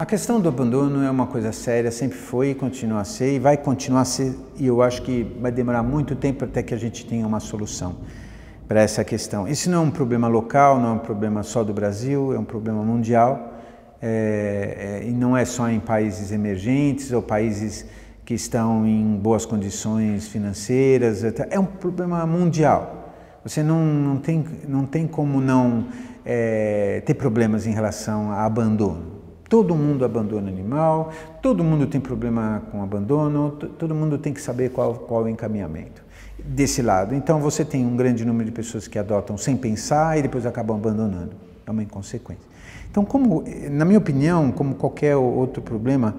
A questão do abandono é uma coisa séria, sempre foi e continua a ser, e vai continuar a ser, e eu acho que vai demorar muito tempo até que a gente tenha uma solução para essa questão. Isso não é um problema local, não é um problema só do Brasil, é um problema mundial, e não é só em países emergentes ou países que estão em boas condições financeiras, é um problema mundial. Você não tem como não ter problemas em relação a abandono. Todo mundo abandona animal, todo mundo tem problema com abandono, todo mundo tem que saber qual é o encaminhamento desse lado. Então você tem um grande número de pessoas que adotam sem pensar e depois acabam abandonando. É uma inconsequência. Então, na minha opinião, como qualquer outro problema,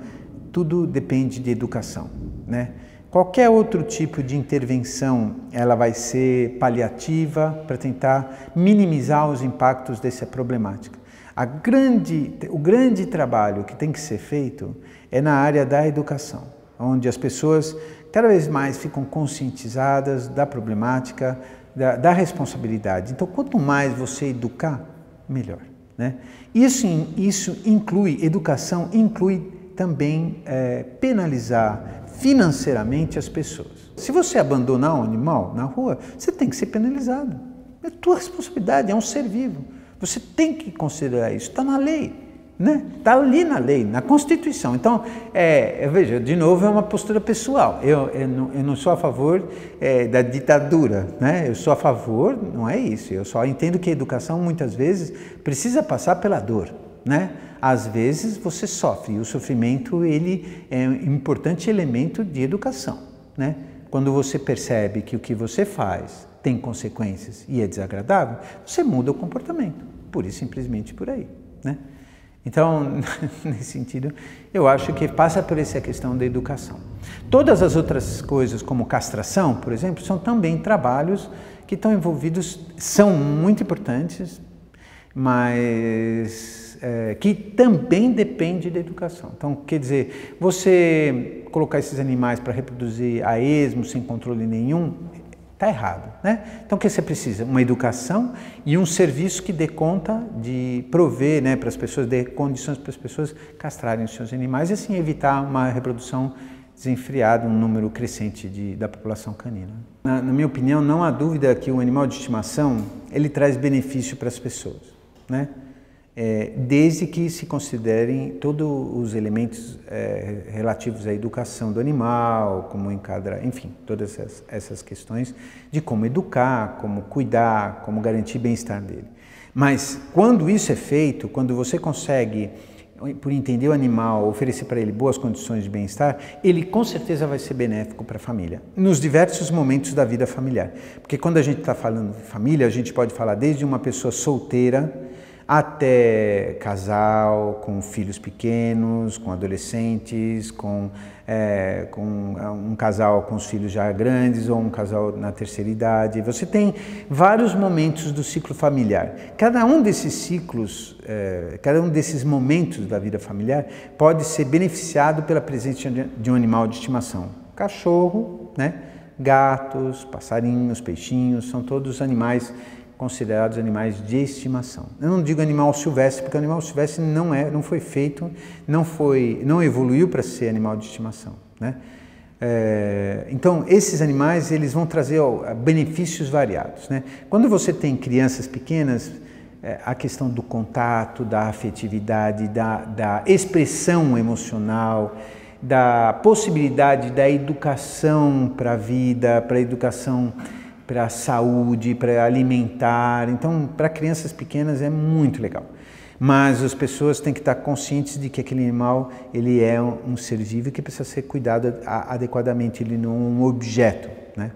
tudo depende de educação, né? Qualquer outro tipo de intervenção, ela vai ser paliativa para tentar minimizar os impactos dessa problemática. O grande trabalho que tem que ser feito é na área da educação, onde as pessoas cada vez mais ficam conscientizadas da problemática, da responsabilidade. Então, quanto mais você educar, melhor, né? Educação inclui também penalizar financeiramente as pessoas. Se você abandonar um animal na rua, você tem que ser penalizado. É tua responsabilidade, é um ser vivo. Você tem que considerar isso, está na lei, né? Está ali na lei, na Constituição. Então, veja, de novo, é uma postura pessoal. Eu não sou a favor da ditadura, né? Eu sou a favor, não é isso. Eu só entendo que a educação, muitas vezes, precisa passar pela dor, né? Às vezes, você sofre, e o sofrimento, ele é um importante elemento de educação, né? Quando você percebe que o que você faz tem consequências e é desagradável, você muda o comportamento, pura e simplesmente por aí, né? Então, nesse sentido, eu acho que passa por essa questão da educação. Todas as outras coisas, como castração, por exemplo, são também trabalhos que estão envolvidos, são muito importantes, mas que também depende da educação. Então, quer dizer, você colocar esses animais para reproduzir a esmo, sem controle nenhum, está errado, né? Então, o que você precisa? Uma educação e um serviço que dê conta de prover, né, para as pessoas, dê condições para as pessoas castrarem os seus animais e assim evitar uma reprodução desenfreada, um número crescente da população canina. Na minha opinião, não há dúvida que o animal de estimação, ele traz benefício para as pessoas, né? Desde que se considerem todos os elementos relativos à educação do animal, como enquadra, enfim, todas essas questões de como educar, como cuidar, como garantir bem-estar dele. Mas quando isso é feito, quando você consegue, por entender o animal, oferecer para ele boas condições de bem-estar, ele com certeza vai ser benéfico para a família, nos diversos momentos da vida familiar. Porque quando a gente está falando de família, a gente pode falar desde uma pessoa solteira, até casal, com filhos pequenos, com adolescentes, com um casal com os filhos já grandes ou um casal na terceira idade. Você tem vários momentos do ciclo familiar. Cada um desses ciclos, cada um desses momentos da vida familiar pode ser beneficiado pela presença de um animal de estimação. Cachorro, né? Gatos, passarinhos, peixinhos, são todos animais considerados animais de estimação. Eu não digo animal silvestre, porque o animal silvestre não foi feito, não evoluiu para ser animal de estimação, né? Então, esses animais, eles vão trazer benefícios variados, né? Quando você tem crianças pequenas, a questão do contato, da afetividade, da expressão emocional, da possibilidade da educação para a vida, para a educação para a saúde, para alimentar. Então, para crianças pequenas é muito legal. Mas as pessoas têm que estar conscientes de que aquele animal, ele é um ser vivo que precisa ser cuidado adequadamente, ele não é um objeto, né,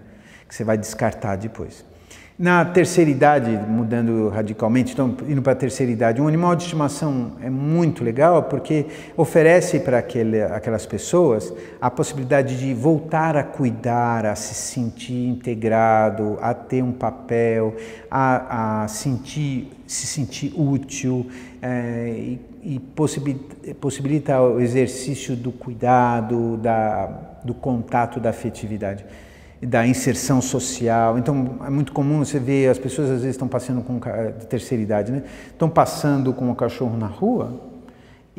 que você vai descartar depois. Na terceira idade, mudando radicalmente, então indo para a terceira idade, um animal de estimação é muito legal porque oferece para aquelas pessoas a possibilidade de voltar a cuidar, a se sentir integrado, a ter um papel, a se sentir útil e possibilita o exercício do cuidado, do contato, da afetividade, da inserção social. Então, é muito comum você ver, as pessoas às vezes estão passando de terceira idade, né? Estão passando com o cachorro na rua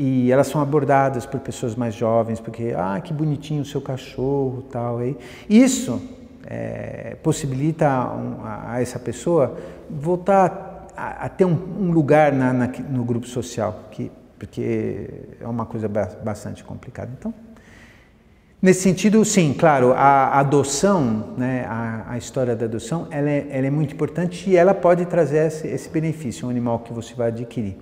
e elas são abordadas por pessoas mais jovens, porque, que bonitinho o seu cachorro, tal. Aí. Isso possibilita a essa pessoa voltar a ter um lugar no grupo social, porque é uma coisa bastante complicada. Então, nesse sentido, sim, claro, a adoção, né, a história da adoção, ela é muito importante e ela pode trazer esse benefício, um animal que você vai adquirir.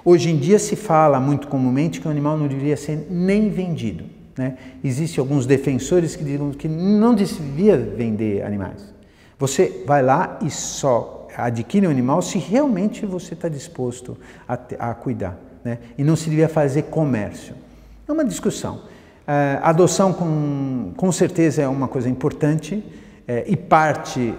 Hoje em dia se fala muito comumente que o animal não deveria ser nem vendido, né? Existem alguns defensores que dizem que não devia vender animais. Você vai lá e só adquire um animal se realmente você está disposto a cuidar, né? E não se devia fazer comércio. É uma discussão. A adoção com certeza é uma coisa importante e parte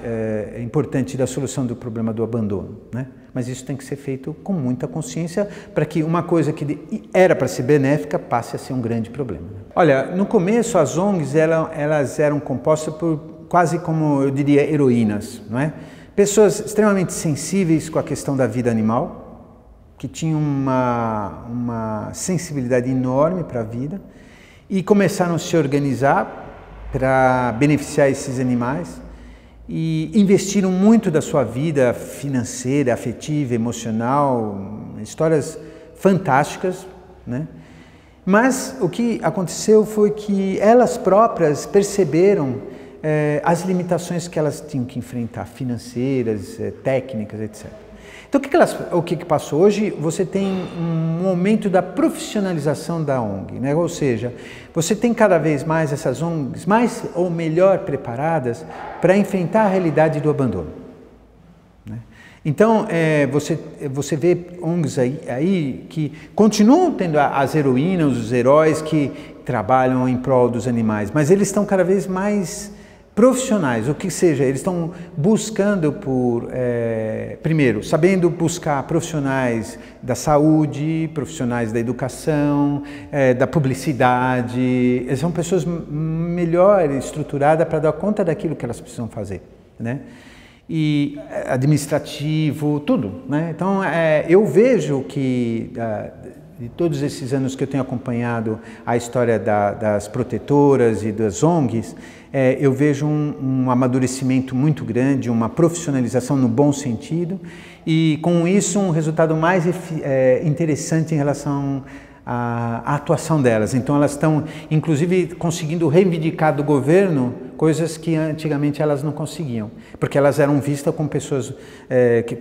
importante da solução do problema do abandono, né? Mas isso tem que ser feito com muita consciência para que uma coisa que era para ser benéfica passe a ser um grande problema. Olha, no começo as ONGs elas eram compostas por quase como eu diria heroínas, não é? Pessoas extremamente sensíveis com a questão da vida animal, que tinham uma sensibilidade enorme para a vida, e começaram a se organizar para beneficiar esses animais e investiram muito da sua vida financeira, afetiva, emocional, histórias fantásticas, né? Mas o que aconteceu foi que elas próprias perceberam as limitações que elas tinham que enfrentar, financeiras, técnicas, etc. Então, o que passou? Hoje você tem um aumento da profissionalização da ONG, né? Ou seja, você tem cada vez mais essas ONGs mais ou melhor preparadas para enfrentar a realidade do abandono, né? Então, você vê ONGs aí que continuam tendo as heroínas, os heróis que trabalham em prol dos animais, mas eles estão cada vez mais profissionais, o que seja, eles estão buscando primeiro, sabendo buscar profissionais da saúde, profissionais da educação, da publicidade, são pessoas melhor estruturadas para dar conta daquilo que elas precisam fazer, né? E administrativo, tudo, né? Então, eu vejo que de todos esses anos que eu tenho acompanhado a história das protetoras e das ONGs, eu vejo um amadurecimento muito grande, uma profissionalização no bom sentido e com isso um resultado mais interessante em relação à atuação delas. Então elas estão inclusive conseguindo reivindicar do governo coisas que antigamente elas não conseguiam, porque elas eram vistas como pessoas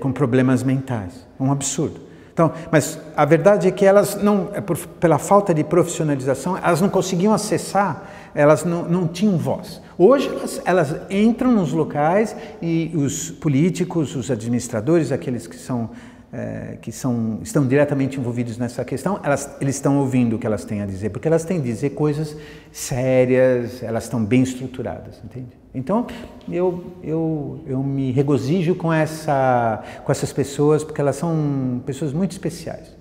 com problemas mentais. Um absurdo. Então, mas a verdade é que elas pela falta de profissionalização, elas não conseguiam acessar, elas não tinham voz. Hoje elas entram nos locais e os políticos, os administradores, aqueles que estão diretamente envolvidos nessa questão, eles estão ouvindo o que elas têm a dizer, porque elas têm a dizer coisas sérias, elas estão bem estruturadas, entende? Então, eu me regozijo com essas pessoas, porque elas são pessoas muito especiais.